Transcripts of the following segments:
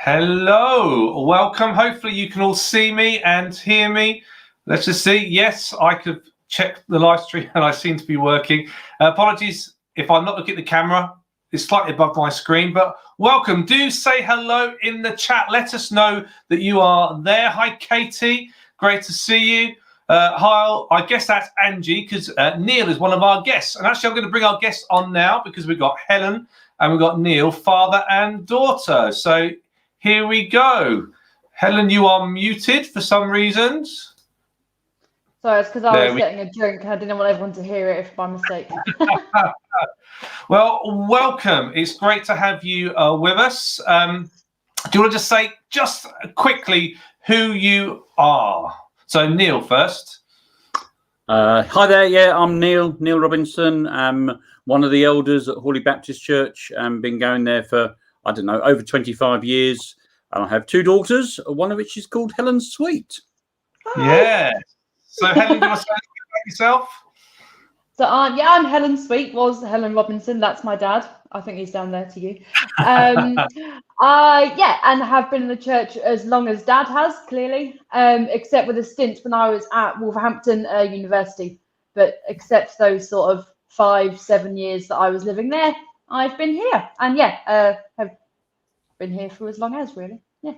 Hello, welcome. Hopefully you can all see me and hear me. Let's just see. Yes, I could check the live stream and I seem to be working. Apologies if I'm not looking at the camera. It's slightly above my screen, but welcome. Do say hello in the chat. Let us know that you are there. Hi, Katie. Great to see you. Hi, I guess that's Angie because Neil is one of our guests. And actually, I'm going to bring our guests on now because we've got Helen and we've got Neil, father and daughter. So here we go. Helen, you are muted for some reasons. Sorry, it's because I was getting a drink and I didn't want everyone to hear it if by mistake. Well, welcome. It's great to have you with us. Do you want to just say just quickly who you are? So Neil first. Hi there. Yeah, I'm Neil Robinson. I'm one of the elders at Hawley Baptist Church. Been going there for, I don't know, over 25 years. And I have two daughters, one of which is called Helen Sweet. Yeah. So Helen, do you want to say anything about yourself? So I'm Helen Sweet, was Helen Robinson. That's my dad. I think he's down there to you. And have been in the church as long as Dad has, clearly, except with a stint when I was at Wolverhampton University. But except those sort of 5-7 years that I was living there, I've been here. And have been here for as long as, really. Yeah.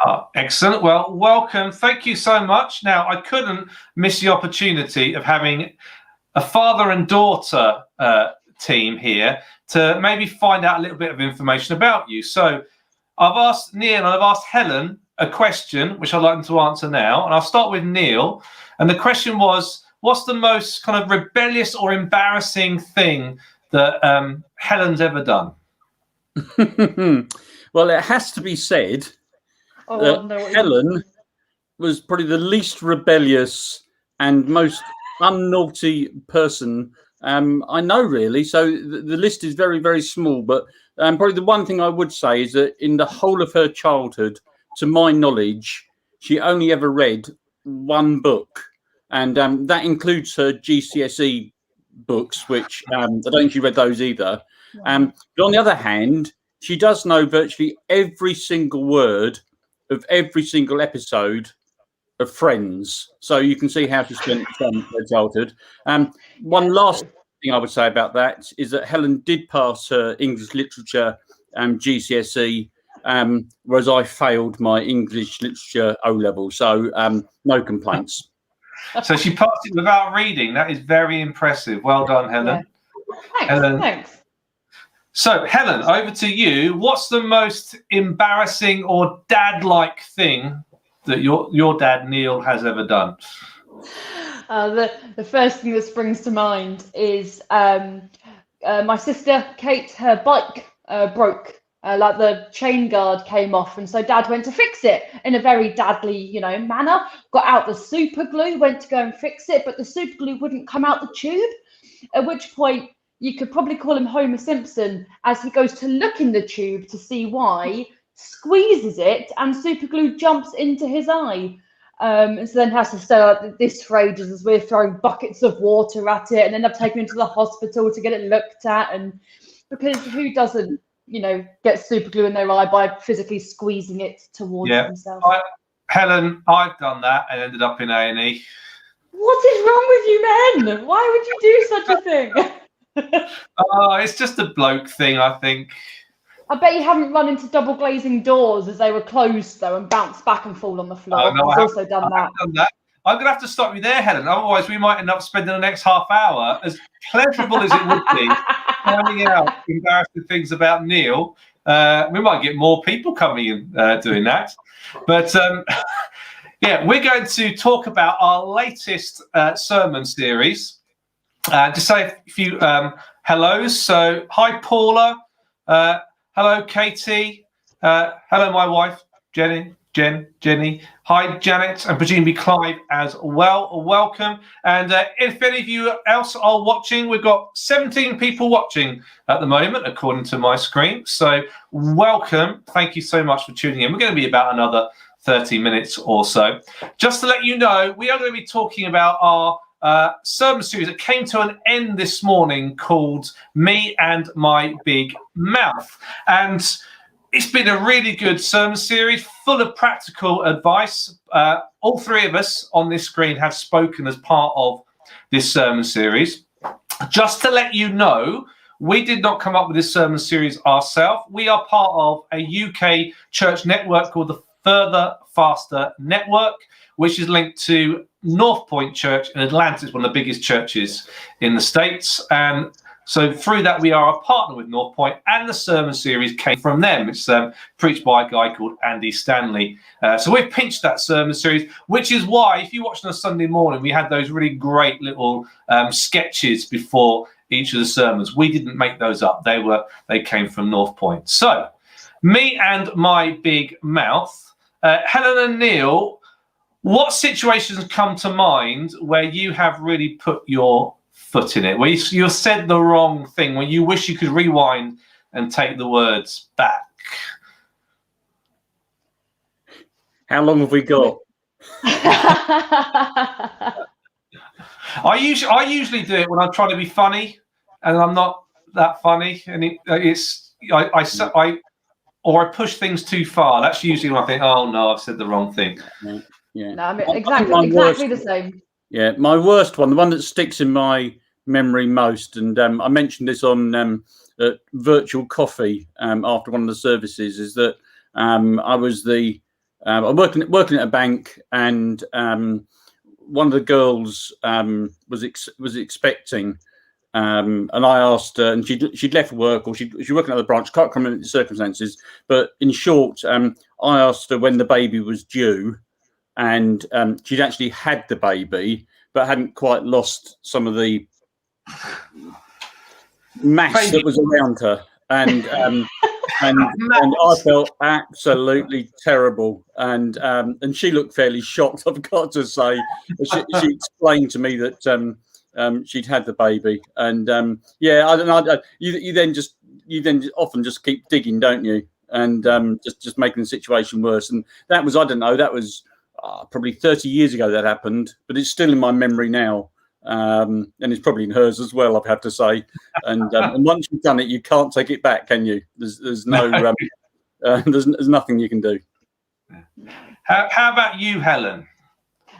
Oh, excellent. Well, welcome. Thank you so much. Now, I couldn't miss the opportunity of having a father and daughter team here to maybe find out a little bit of information about you. So I've asked Neil and I've asked Helen a question, which I'd like them to answer now. And I'll start with Neil. And the question was, what's the most kind of rebellious or embarrassing thing that Helen's ever done? Well, it has to be said that Helen was probably the least rebellious and most unnaughty person I know, really. So the list is very, very small. But probably the one thing I would say is that in the whole of her childhood, to my knowledge, she only ever read one book. And that includes her GCSE books, which I don't think she read those either. But on the other hand, she does know virtually every single word of every single episode of Friends. So you can see how she spent her childhood. One last thing I would say about that is that Helen did pass her English literature GCSE, whereas I failed my English literature O-level. So no complaints. So she passed it without reading. That is very impressive. Well done, Helen. Yeah. Thanks. So, Helen, over to you. What's the most embarrassing or dad-like thing that your dad, Neil, has ever done? The first thing that springs to mind is my sister, Kate, her bike broke. Like the chain guard came off, and so Dad went to fix it in a very dadly, manner. Got out the super glue, went to go and fix it, but the super glue wouldn't come out the tube. At which point, you could probably call him Homer Simpson as he goes to look in the tube to see why, squeezes it, and super glue jumps into his eye. And so then has to stay like this for ages as we're throwing buckets of water at it, and end up taking him to the hospital to get it looked at. And because who doesn't, get super glue in their eye by physically squeezing it towards themselves? Helen, I've done that and ended up in A&E. What is wrong with you men? Why would you do such a thing? It's just a bloke thing, I think. I bet you haven't run into double glazing doors as they were closed, though, and bounced back and fall on the floor. No, I've also done that. I'm going to have to stop you there, Helen. Otherwise, we might end up spending the next half hour, as pleasurable as it would be, finding out embarrassing things about Neil. We might get more people coming in doing that. But, we're going to talk about our latest sermon series. Just say a few hellos. So, hi, Paula. Hello, Katie. Hello, my wife, Jenny. Hi, Janet, and presumably Clive as well. Welcome. And if any of you else are watching, we've got 17 people watching at the moment, according to my screen. So, welcome. Thank you so much for tuning in. We're going to be about another 30 minutes or so. Just to let you know, we are going to be talking about our sermon series that came to an end this morning called Me and My Big Mouth. And it's been a really good sermon series full of practical advice. All three of us on this screen have spoken as part of this sermon series. Just to let you know, we did not come up with this sermon series ourselves. We are part of a UK church network called the Further Faster Network, which is linked to North Point Church in Atlanta. It's one of the biggest churches in the States. And so through that, we are a partner with North Point, and the sermon series came from them. It's preached by a guy called Andy Stanley. So we've pinched that sermon series, which is why if you watch on a Sunday morning, we had those really great little sketches before each of the sermons. We didn't make those up. They came from North Point. So Me and My Big Mouth. Helen and Neil, what situations come to mind where you have really put your foot in it, where you said the wrong thing, where you wish you could rewind and take the words back? How long have we got? I usually do it when I'm trying to be funny, and I'm not that funny, and I push things too far. That's usually when I think, oh no, I've said the wrong thing. Yeah. No, I mean, exactly the same. Yeah, my worst one, the one that sticks in my memory most, and I mentioned this on virtual coffee after one of the services, is that I'm working at a bank, and one of the girls was expecting. And I asked her, and she'd left work, or she was working at the branch. Can't remember the circumstances, but in short, I asked her when the baby was due, and she'd actually had the baby, but hadn't quite lost some of the mass that was around her, and I felt absolutely terrible, and she looked fairly shocked, I've got to say. She explained to me that. She'd had the baby, and I don't know. You then often just keep digging, don't you? And just making the situation worse. And that was, I don't know, that was probably 30 years ago that happened, but it's still in my memory now, and it's probably in hers as well, I've had to say. And once you've done it, you can't take it back, can you? There's no, there's nothing you can do. How about you, Helen?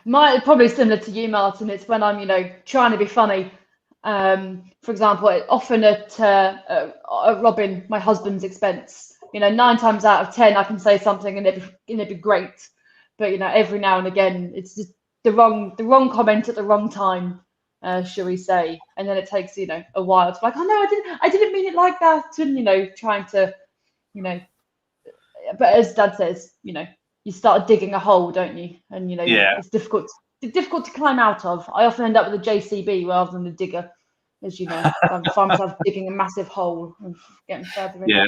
Probably similar to you, Martin. It's when I'm, trying to be funny. For example, often at Robin, my husband's expense. 9 times out of 10, I can say something and it'd be great. But every now and again, it's just the wrong comment at the wrong time, shall we say? And then it takes a while to be like, oh no, I didn't mean it like that, and trying to, But as Dad says, you start digging a hole, don't you? And it's difficult to climb out of. I often end up with a JCB rather than a digger, as you know. I find myself digging a massive hole and getting further in. Yeah.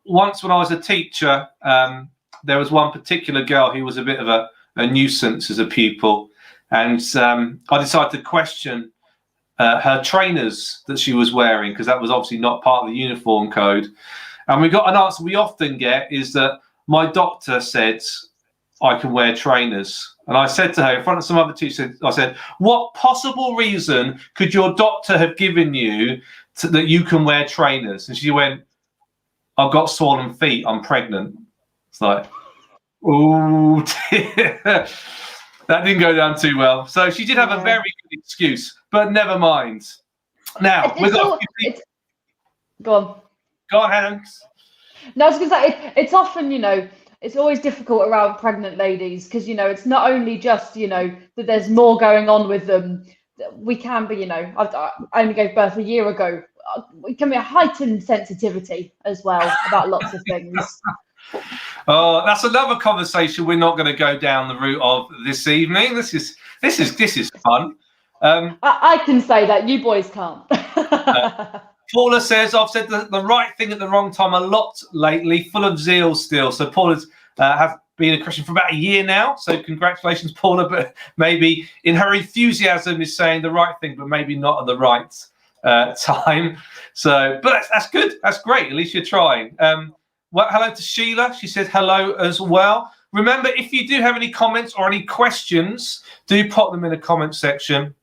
Once when I was a teacher, there was one particular girl who was a bit of a nuisance as a pupil, and I decided to question her trainers that she was wearing, because that was obviously not part of the uniform code. And we got an answer we often get is that my doctor said I can wear trainers. And I said to her in front of some other teachers, I said, what possible reason could your doctor have given you that you can wear trainers? And she went, I've got swollen feet, I'm pregnant. It's like, oh dear. That didn't go down too well. So she did have a very good excuse, but never mind. Now, go on, Helen. No, I was going to say, it's often, it's always difficult around pregnant ladies because, it's not only just, that there's more going on with them. We can be, I only gave birth a year ago. It can be a heightened sensitivity as well about lots of things. Oh, that's another conversation we're not going to go down the route of this evening. This is fun. I can say that. You boys can't. Paula says, I've said the right thing at the wrong time a lot lately, full of zeal still. So Paula's have been a Christian for about a year now. So congratulations, Paula. But maybe in her enthusiasm is saying the right thing, but maybe not at the right time. So, but that's good. That's great. At least you're trying. Well, hello to Sheila. She said hello as well. Remember, if you do have any comments or any questions, do pop them in the comment section.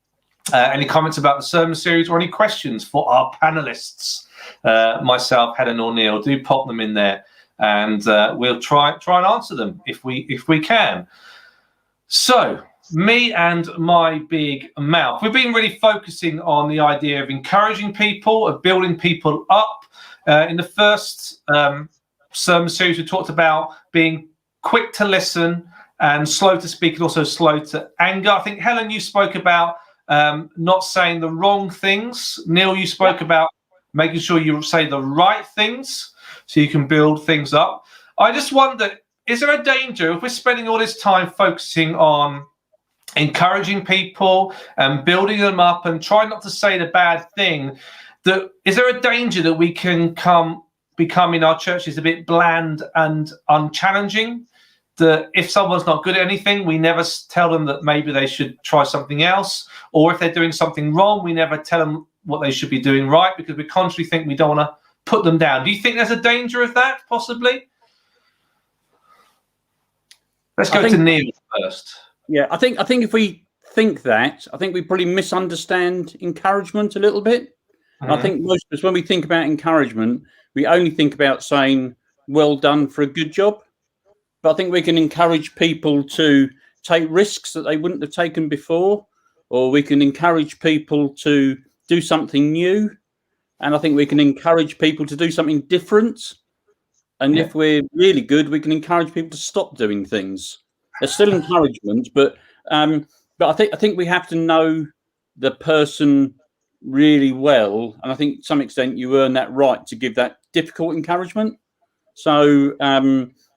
Any comments about the sermon series or any questions for our panelists, myself, Helen or Neil, do pop them in there, and we'll try and answer them if we can. So, me and my big mouth. We've been really focusing on the idea of encouraging people, of building people up. In the first sermon series, we talked about being quick to listen and slow to speak, and also slow to anger. I think, Helen, you spoke about not saying the wrong things. Neil, you spoke about making sure you say the right things so you can build things up. I just wonder, is there a danger if we're spending all this time focusing on encouraging people and building them up and trying not to say the bad thing, that is there a danger that we can become in our churches a bit bland and unchallenging? That if someone's not good at anything, we never tell them that maybe they should try something else, or if they're doing something wrong, we never tell them what they should be doing right, because we constantly think we don't want to put them down. Do you think there's a danger of that, possibly? Let's go to Neil first. Yeah, I think if we think that, I think we probably misunderstand encouragement a little bit. Mm-hmm. I think most of us, when we think about encouragement, we only think about saying, well done for a good job. But I think we can encourage people to take risks that they wouldn't have taken before, or we can encourage people to do something new. And I think we can encourage people to do something different. And if we're really good, we can encourage people to stop doing things. There's still encouragement, but I think we have to know the person really well. And I think to some extent you earn that right to give that difficult encouragement. So,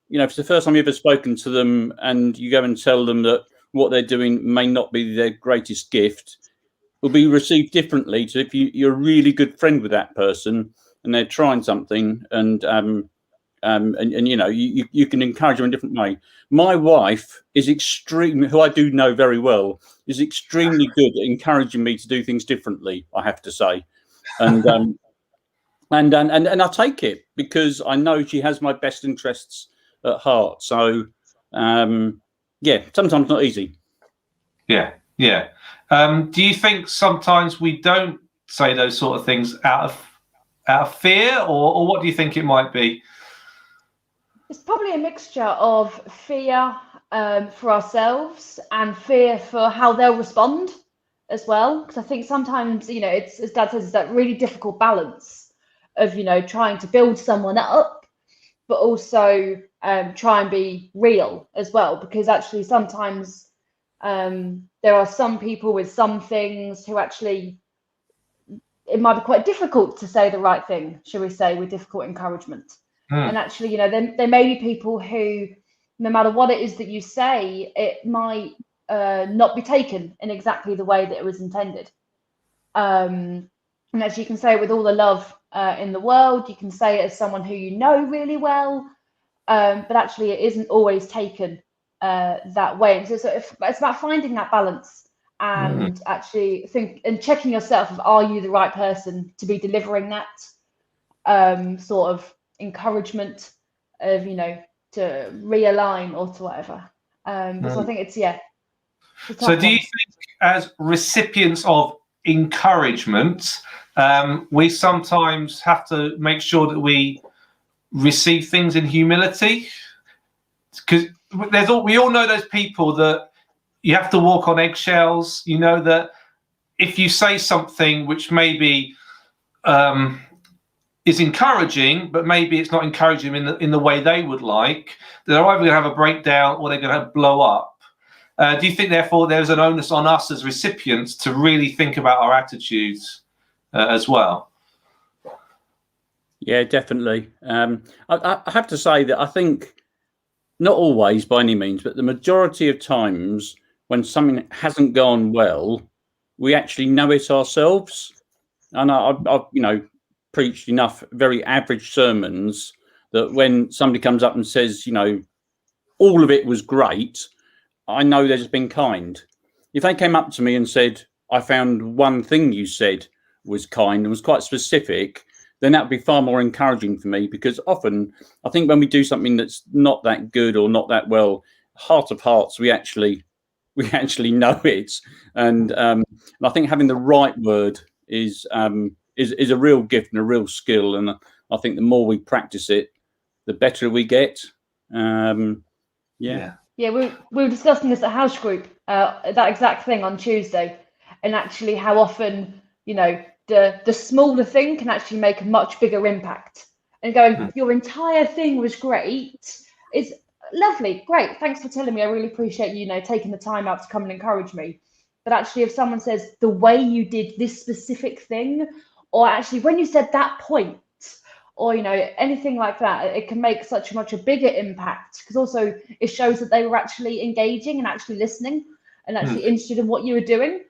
if it's the first time you've ever spoken to them and you go and tell them that what they're doing may not be their greatest gift, will be received differently to if you're a really good friend with that person and they're trying something and you can encourage them in a different way. My wife is who I do know very well, is extremely good at encouraging me to do things differently, I have to say. And and I take it because I know she has my best interests at heart. So, sometimes not easy. Yeah. Do you think sometimes we don't say those sort of things out of fear, or what do you think it might be? It's probably a mixture of fear for ourselves and fear for how they'll respond as well. Because I think sometimes, it's, as Dad says, it's that really difficult balance of, trying to build someone up, but also try and be real as well. Because actually sometimes there are some people with some things who actually, it might be quite difficult to say the right thing, shall we say, with difficult encouragement. And actually, there may be people who, no matter what it is that you say, it might not be taken in exactly the way that it was intended. And as you can say, with all the love in the world, you can say it as someone who you know really well, but actually it isn't always taken that way. And so it's about finding that balance and actually checking yourself of, are you the right person to be delivering that sort of encouragement of, to realign or to whatever. So I think it's so do you think as recipients of encouragement, we sometimes have to make sure that we receive things in humility? Because we all know those people that you have to walk on eggshells. That if you say something which maybe is encouraging, but maybe it's not encouraging in the way they would like, they're either going to have a breakdown or they're going to blow up. Do you think, therefore, there's an onus on us as recipients to really think about our attitudes as well? Yeah, definitely. I have to say that I think, not always by any means, but the majority of times when something hasn't gone well, we actually know it ourselves. And I've preached enough very average sermons that when somebody comes up and says, all of it was great, I know they've been kind. If they came up to me and said, I found one thing you said was kind and was quite specific, then that would be far more encouraging for me, because often I think when we do something that's not that good or not that well, heart of hearts, we actually know it. And I think having the right word is a real gift and a real skill. And I think the more we practice it, the better we get. Yeah, we were discussing this at house group, that exact thing on Tuesday, and actually how often, the smaller thing can actually make a much bigger impact. And going, your entire thing was great. It's lovely, great. Thanks for telling me. I really appreciate you, taking the time out to come and encourage me. But actually, if someone says the way you did this specific thing, or actually when you said that point, or anything like that, it can make such a bigger impact, because also it shows that they were actually engaging and actually listening and actually interested in what you were doing,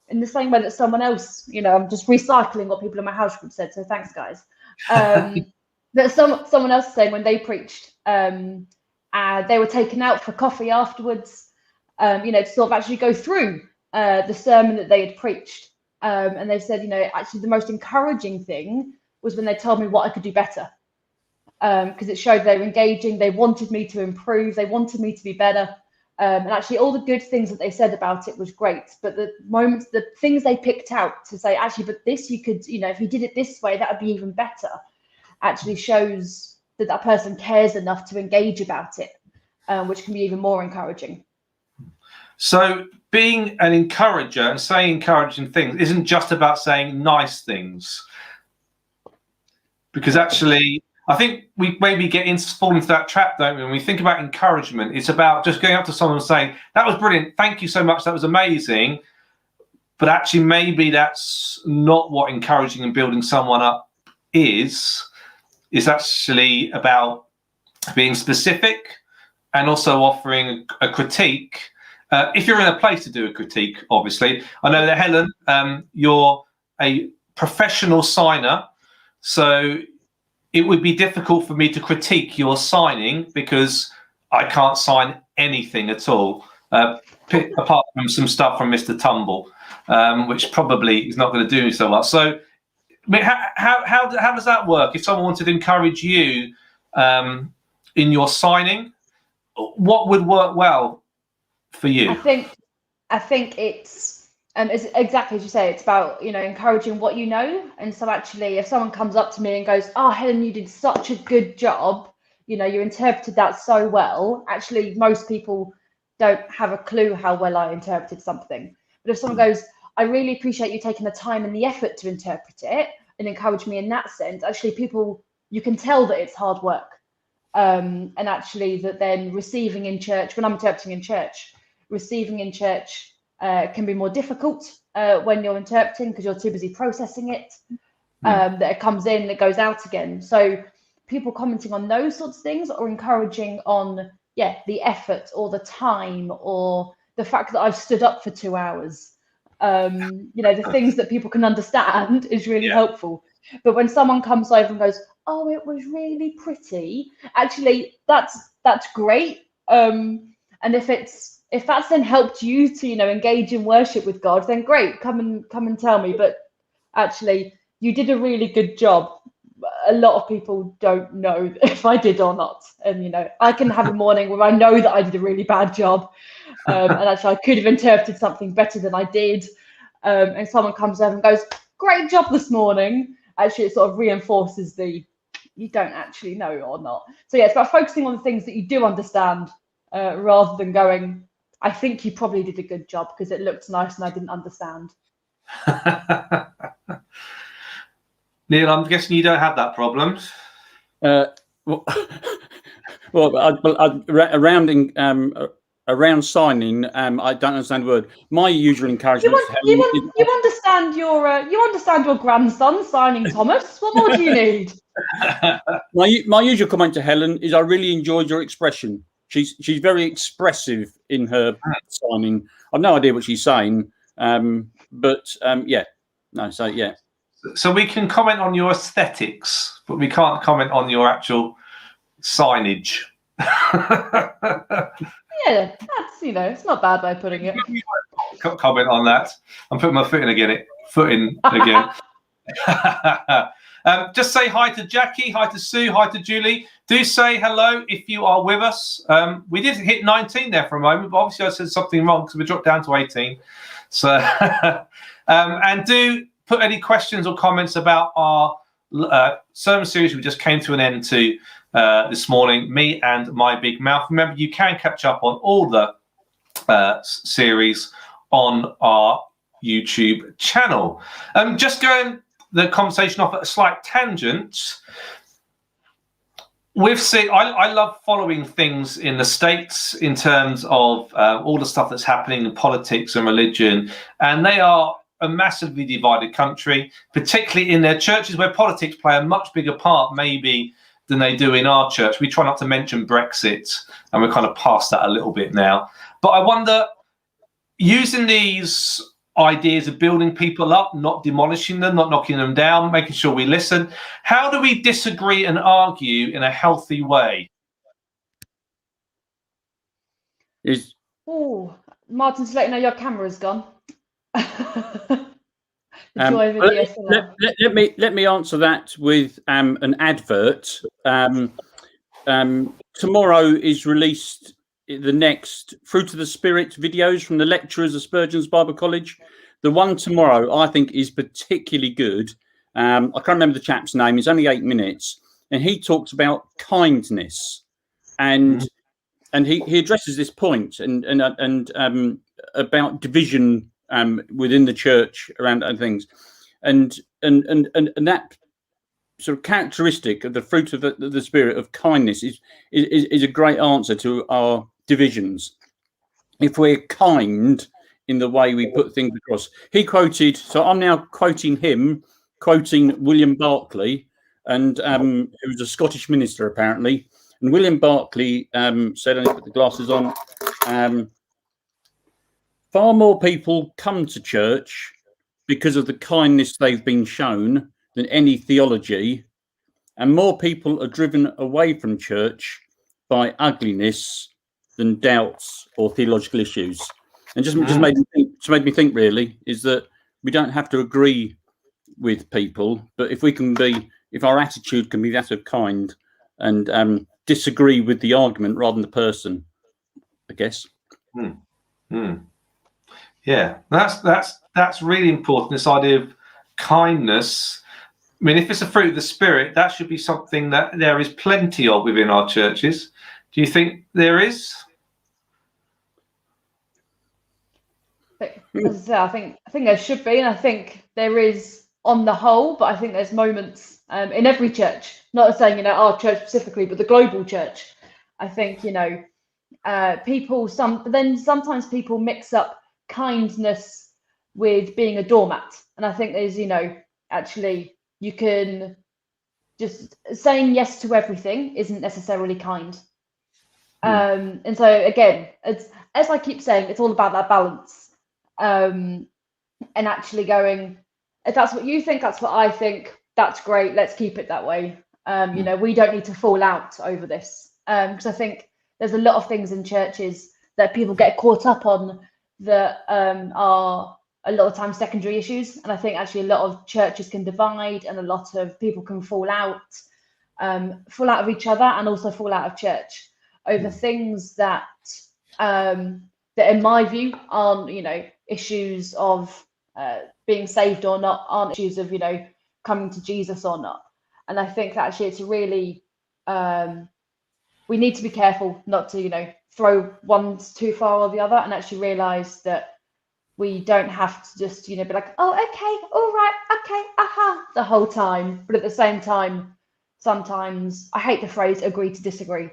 in the same way that someone else, I'm just recycling what people in my house group said, so thanks guys, that someone else saying when they preached, they were taken out for coffee afterwards, to sort of actually go through the sermon that they had preached, and they said, actually the most encouraging thing was when they told me what I could do better, because it showed they were engaging, they wanted me to improve, they wanted me to be better, and actually all the good things that they said about it was great, but the things they picked out to say, actually, but this you could, if you did it this way, that would be even better, actually shows that person cares enough to engage about it, which can be even more encouraging. So being an encourager and saying encouraging things isn't just about saying nice things. Because actually, I think we maybe fall into that trap, don't we? When we think about encouragement, it's about just going up to someone and saying, that was brilliant, thank you so much, that was amazing. But actually, maybe that's not what encouraging and building someone up is. It's actually about being specific and also offering a critique. If you're in a place to do a critique, obviously. I know that, Helen, you're a professional signer. So it would be difficult for me to critique your signing because I can't sign anything at all, apart from some stuff from Mr. Tumble, which probably is not going to do so well. So, I mean, how does that work? If someone wanted to encourage you in your signing, what would work well for you? I think it's exactly as you say. It's about encouraging what you know. And so actually, if someone comes up to me and goes, "Oh, Helen, you did such a good job. You interpreted that so well." Actually, most people don't have a clue how well I interpreted something. But if someone goes, "I really appreciate you taking the time and the effort to interpret it," and encourage me in that sense, actually, you can tell that it's hard work. And actually, that then receiving in church, when I'm interpreting in church, can be more difficult when you're interpreting because you're too busy processing it, that it comes in, it goes out again. So people commenting on those sorts of things, or encouraging on the effort or the time or the fact that I've stood up for 2 hours, the things that people can understand is really helpful. But when someone comes over and goes, "Oh, it was really pretty," actually that's great, and if that's then helped you to engage in worship with God, then great, come and tell me. But actually, you did a really good job. A lot of people don't know if I did or not, and I can have a morning where I know that I did a really bad job, and actually I could have interpreted something better than I did, and someone comes over and goes, "Great job this morning." Actually, it sort of reinforces you don't actually know or not. So it's about focusing on the things that you do understand, rather than going, "I think you probably did a good job because it looked nice and I didn't understand." Neil, I'm guessing you don't have that problem. Around signing, I don't understand the word. My usual encouragement. You understand your grandson signing Thomas. What more do you need? My usual comment to Helen is, I really enjoyed your expression. She's very expressive in her signing. I've no idea what she's saying, But yeah, no. So yeah. So we can comment on your aesthetics, but we can't comment on your actual signage. Yeah, that's it's not a bad way of putting it. Comment on that. I'm putting my foot in again. Just say hi to Jackie, hi to Sue, hi to Julie. Do say hello if you are with us. We did hit 19 there for a moment, but obviously I said something wrong because we dropped down to 18. So, and do put any questions or comments about our sermon series we just came to an end to this morning, Me and My Big Mouth. Remember, you can catch up on all the series on our YouTube channel. Just going the conversation off at a slight tangent. I love following things in the States in terms of all the stuff that's happening in politics and religion, and they are a massively divided country, particularly in their churches where politics play a much bigger part maybe than they do in our church. We try not to mention Brexit, and we're kind of past that a little bit now. But I wonder, using these ideas of building people up, not demolishing them, not knocking them down, making sure we listen. How do we disagree and argue in a healthy way? Martin, to let you know your camera's gone. Let me answer that with an advert. Tomorrow is released the next Fruit of the Spirit videos from the lecturers of Spurgeon's Bible College. The one tomorrow I think is particularly good. I can't remember the chap's name. It's only 8 minutes, and he talks about kindness, and he addresses this point and about division within the church around other things, and that sort of characteristic of the fruit of the Spirit of kindness is a great answer to our divisions. If we're kind in the way we put things across. He quoted, so I'm now quoting him, quoting William Barclay, and who was a Scottish minister apparently. And William Barclay said, and he put the glasses on, far more people come to church because of the kindness they've been shown than any theology, and more people are driven away from church by ugliness than doubts or theological issues. And just made me think really is that we don't have to agree with people, but if our attitude can be that of kind and disagree with the argument rather than the person, I guess. Yeah, that's really important. This idea of kindness. I mean, if it's a fruit of the Spirit, that should be something that there is plenty of within our churches. Do you think there is? As I think there should be, and I think there is on the whole. But I think there's moments in every church, not saying our church specifically, but the global church. I think people. Sometimes people mix up kindness with being a doormat, and I think there's actually. You can just saying yes to everything isn't necessarily kind. And so again, it's, as I keep saying, it's all about that balance. And actually going, if that's what you think, that's what I think, that's great. Let's keep it that way. We don't need to fall out over this. Because I think there's a lot of things in churches that people get caught up on that are a lot of times secondary issues, and I think actually a lot of churches can divide, and a lot of people can fall out of each other, and also fall out of church over things that in my view aren't issues of being saved or not, aren't issues of coming to Jesus or not. And I think that actually it's really we need to be careful not to throw one too far or the other, and actually realize that we don't have to just, be like, oh, okay, all right, okay, aha, the whole time. But at the same time, sometimes, I hate the phrase agree to disagree.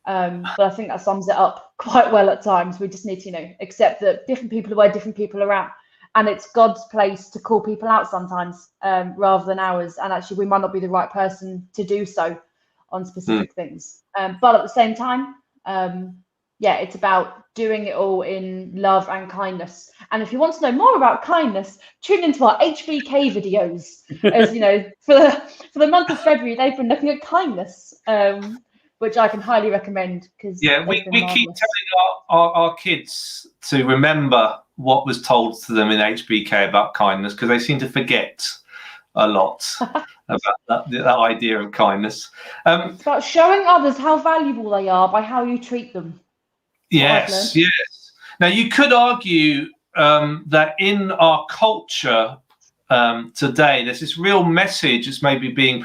But I think that sums it up quite well at times. We just need to, accept that different people are where different people are at. And it's God's place to call people out sometimes, rather than ours. And actually, we might not be the right person to do so on specific things. But at the same time, it's about doing it all in love and kindness. And if you want to know more about kindness, tune into our HBK videos. As you know, for the month of February, they've been looking at kindness, which I can highly recommend, because we keep telling our kids to remember what was told to them in HBK about kindness, because they seem to forget a lot about that idea of kindness. It's about showing others how valuable they are by how you treat them. Yes. Now, you could argue that in our culture today, there's this real message that's maybe being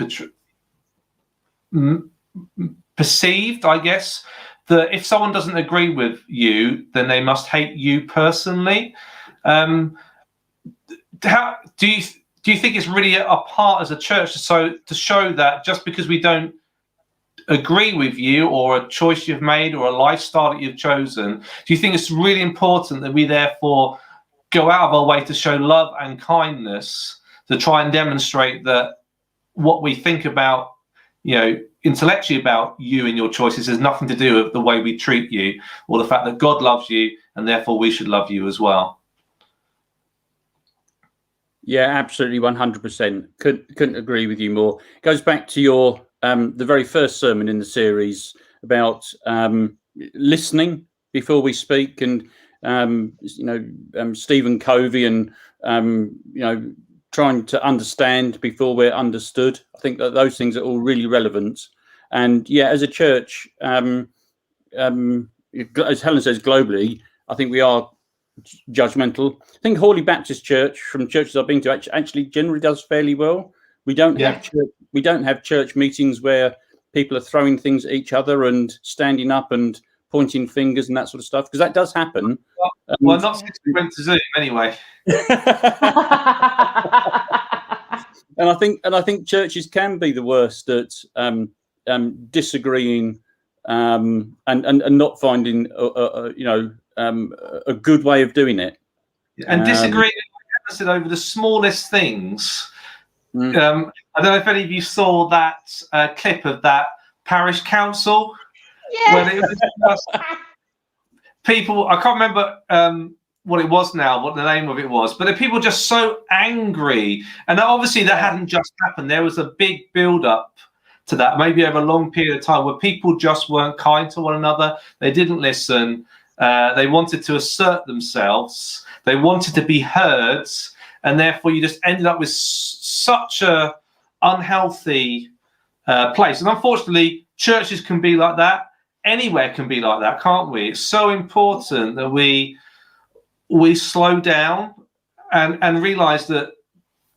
perceived, I guess, that if someone doesn't agree with you, then they must hate you personally. How do you think it's really a part as a church to show that just because we don't agree with you, or a choice you've made, or a lifestyle that you've chosen, do you think it's really important that we therefore go out of our way to show love and kindness, to try and demonstrate that what we think about, intellectually about you and your choices has nothing to do with the way we treat you, or the fact that God loves you and therefore we should love you as well? Yeah, absolutely, 100%. Couldn't agree with you more. Goes back to your the very first sermon in the series about listening before we speak, and Stephen Covey, and trying to understand before we're understood. I think that those things are all really relevant. And as a church, as Helen says, globally, I think we are judgmental. I think Hawley Baptist Church, from churches I've been to, actually generally does fairly well. We don't have church meetings where people are throwing things at each other and standing up and pointing fingers and that sort of stuff, because that does happen. Well, not since we went to Zoom, anyway. And I think churches can be the worst at disagreeing and not finding a good way of doing it, and disagreeing over the smallest things. I don't know if any of you saw that clip of that parish council. When it was just people, I can't remember what it was now, what the name of it was, but the people just so angry, and obviously that hadn't just happened. There was a big build-up to that, maybe over a long period of time, where people just weren't kind to one another. They didn't listen. They wanted to assert themselves. They wanted to be heard, and therefore you just ended up with such a unhealthy place. And unfortunately, churches can be like that. Anywhere can be like that, can't we? It's so important that we slow down and realize that,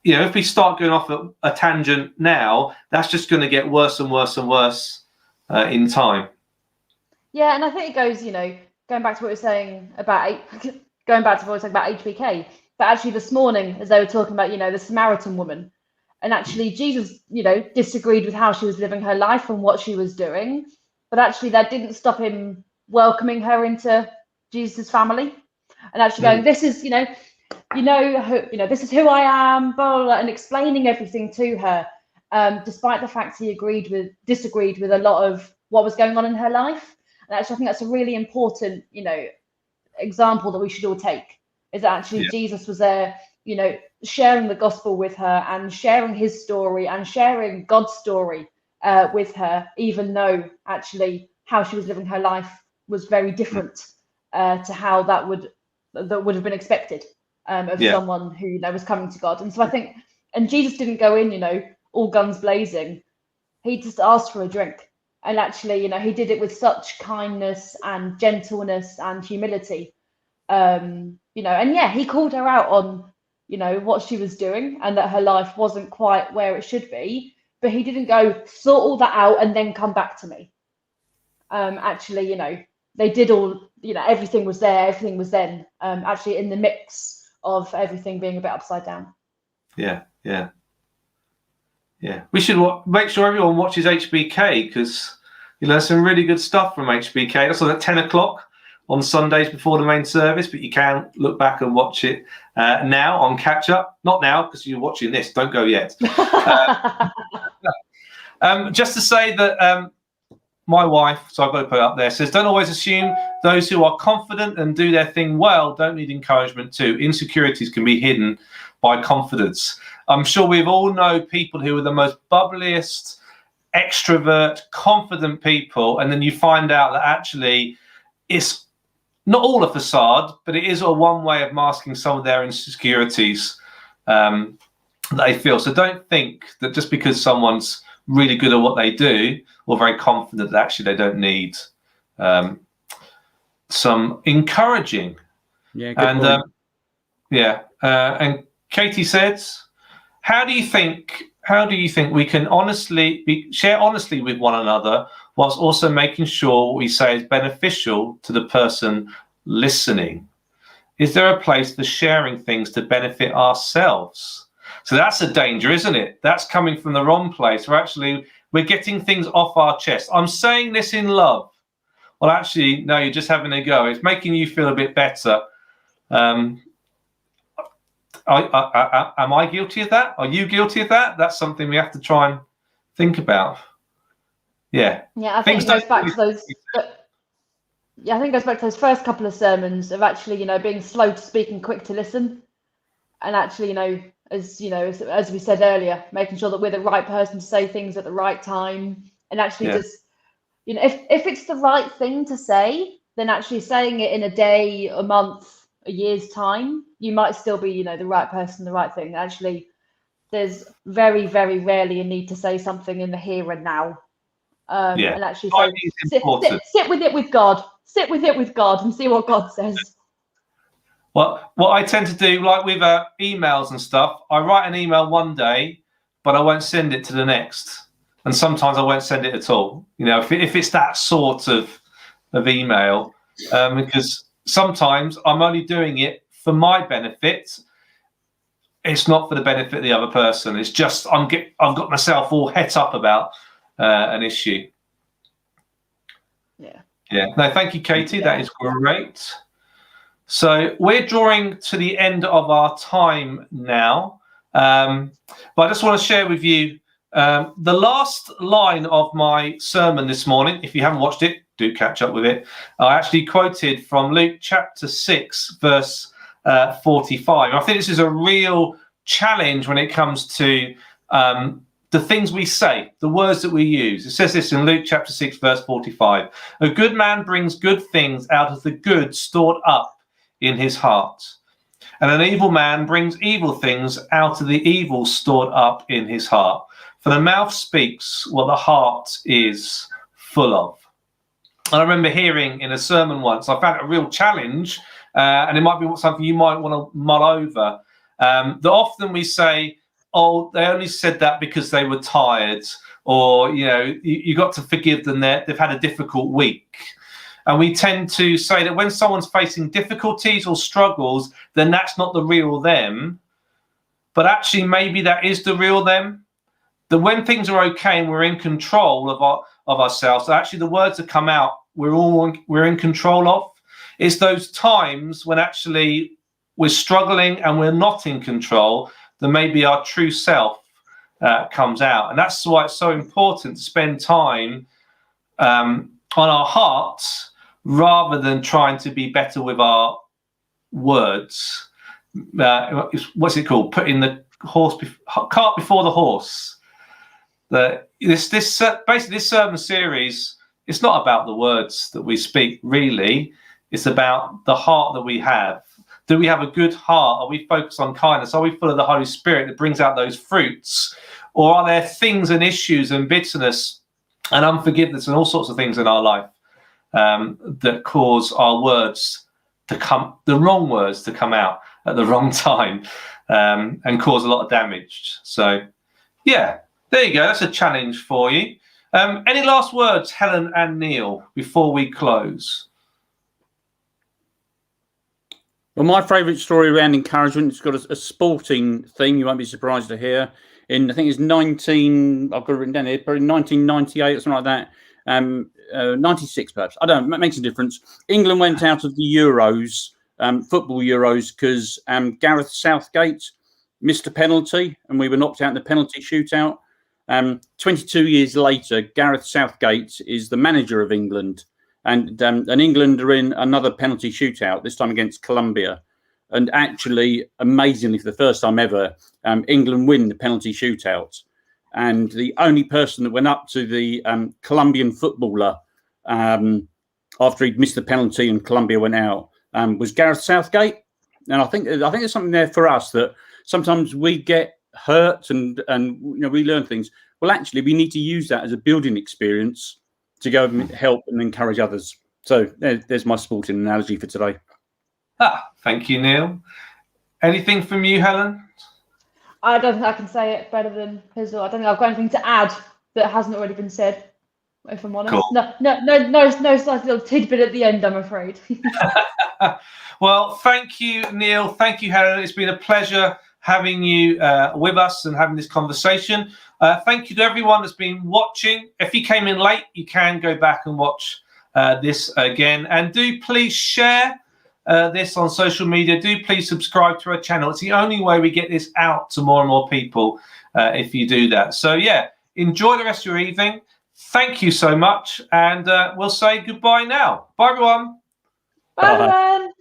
if we start going off a tangent now, that's just going to get worse and worse and worse in time. Yeah, and I think it goes, going back to what we were saying about HBK, but actually this morning, as they were talking about, the Samaritan woman, and actually Jesus, disagreed with how she was living her life and what she was doing, but actually that didn't stop him welcoming her into Jesus' family, and actually going, this is, this is who I am, blah, blah, blah, and explaining everything to her, despite the fact he disagreed with a lot of what was going on in her life. And actually, I think that's a really important, example that we should all take, is that actually Jesus was there, sharing the gospel with her and sharing his story and sharing God's story with her, even though actually how she was living her life was very different to how that would have been expected of someone who was coming to God. And so I think, and Jesus didn't go in, all guns blazing. He just asked for a drink. And actually, he did it with such kindness and gentleness and humility. And he called her out on, what she was doing and that her life wasn't quite where it should be. But he didn't go sort all that out and then come back to me. Actually, they did all, everything was there, everything was then, actually in the mix of everything being a bit upside down. Yeah. We should make sure everyone watches HBK, because some really good stuff from HBK. That's on at 10 o'clock on Sundays before the main service, but you can look back and watch it now on catch up. Not now, because you're watching this. Don't go yet. Just to say that my wife, so I've got to put it up there, says, don't always assume those who are confident and do their thing well don't need encouragement too. Insecurities can be hidden by confidence. I'm sure we've all know people who are the most bubbliest, extrovert, confident people, and then you find out that actually it's not all a facade, but it is a one way of masking some of their insecurities that they feel. So don't think that just because someone's really good at what they do or very confident that actually they don't need some encouraging. Yeah, and Katie says, how do you think we can share honestly with one another whilst also making sure what we say is beneficial to the person listening? Is there a place for sharing things to benefit ourselves? So that's a danger, isn't it? That's coming from the wrong place. We're getting things off our chest. I'm saying this in love. Well, actually, no, you're just having a go. It's making you feel a bit better. Am I guilty of that? Are you guilty of that? That's something we have to try and think about. Yeah. Yeah, I think it goes back to those. Yeah, I think it goes back to those first couple of sermons of actually, being slow to speak and quick to listen, and actually, as we said earlier, making sure that we're the right person to say things at the right time, and actually just, if it's the right thing to say, then actually saying it in a day, a month, a year's time, you might still be, the right person, the right thing. Actually, there's very, very rarely a need to say something in the here and now. And actually sit with it with God. Sit with it with God and see what God says. Well, what I tend to do, like with emails and stuff, I write an email one day, but I won't send it to the next. And sometimes I won't send it at all. If it's that sort of email, because sometimes I'm only doing it for my benefit. It's not for the benefit of the other person. It's just I've got myself all het up about an issue. Yeah. No, thank you, Katie. That is great. So we're drawing to the end of our time now. But I just want to share with you the last line of my sermon this morning. If you haven't watched it, do catch up with it. I actually quoted from Luke chapter 6, verse 45. I think this is a real challenge when it comes to the things we say, the words that we use. It says this in Luke chapter 6, verse 45. A good man brings good things out of the good stored up in his heart. And an evil man brings evil things out of the evil stored up in his heart. For the mouth speaks what the heart is full of. And I remember hearing in a sermon once, I found it a real challenge, and it might be something you might want to mull over, that often we say, oh, they only said that because they were tired, or, you got to forgive them, they've had a difficult week. And we tend to say that when someone's facing difficulties or struggles, then that's not the real them. But actually, maybe that is the real them. That when things are okay and we're in control of ourselves, actually the words that come out, we're in control of. It's those times when actually we're struggling and we're not in control, that maybe our true self comes out. And that's why it's so important to spend time on our hearts rather than trying to be better with our words. What's it called? Putting the cart before the horse. This sermon series, it's not about the words that we speak, really. It's about the heart that we have. Do we have a good heart? Are we focused on kindness? Are we full of the Holy Spirit that brings out those fruits? Or are there things and issues and bitterness and unforgiveness and all sorts of things in our life that cause our words to the wrong words to come out at the wrong time and cause a lot of damage? So, yeah, there you go. That's a challenge for you. Any last words, Helen and Neil, before we close? Well, my favourite story around encouragement, it's got a sporting thing. You won't be surprised to hear. I think it's I've got it written down here, probably 1998 or something like that. 96 perhaps. I don't know, it makes a difference. England went out of the Euros, football Euros, because Gareth Southgate missed a penalty and we were knocked out in the penalty shootout. 22 years later, Gareth Southgate is the manager of England, and England are in another penalty shootout, this time against Colombia. And actually, amazingly, for the first time ever, England win the penalty shootout. And the only person that went up to the Colombian footballer after he'd missed the penalty and Colombia went out was Gareth Southgate. And I think there's something there for us that sometimes we get hurt and we learn things. Well, actually, we need to use that as a building experience to go and help and encourage others. So there's my sporting analogy for today. Thank you, Neil. Anything from you, Helen? I don't think I can say it better than Pizzle. I don't think I've got anything to add that hasn't already been said, if I'm honest. Cool. No nice little tidbit at the end, I'm afraid. Well, thank you, Neil. Thank you, Helen. It's been a pleasure having you with us and having this conversation. Thank you to everyone that's been watching. If you came in late, you can go back and watch this again. And do please share this on social media. Do please subscribe to our channel. It's the only way we get this out to more and more people if you do that. So, yeah, enjoy the rest of your evening. Thank you so much. And we'll say goodbye now. Bye, everyone. Bye, everyone.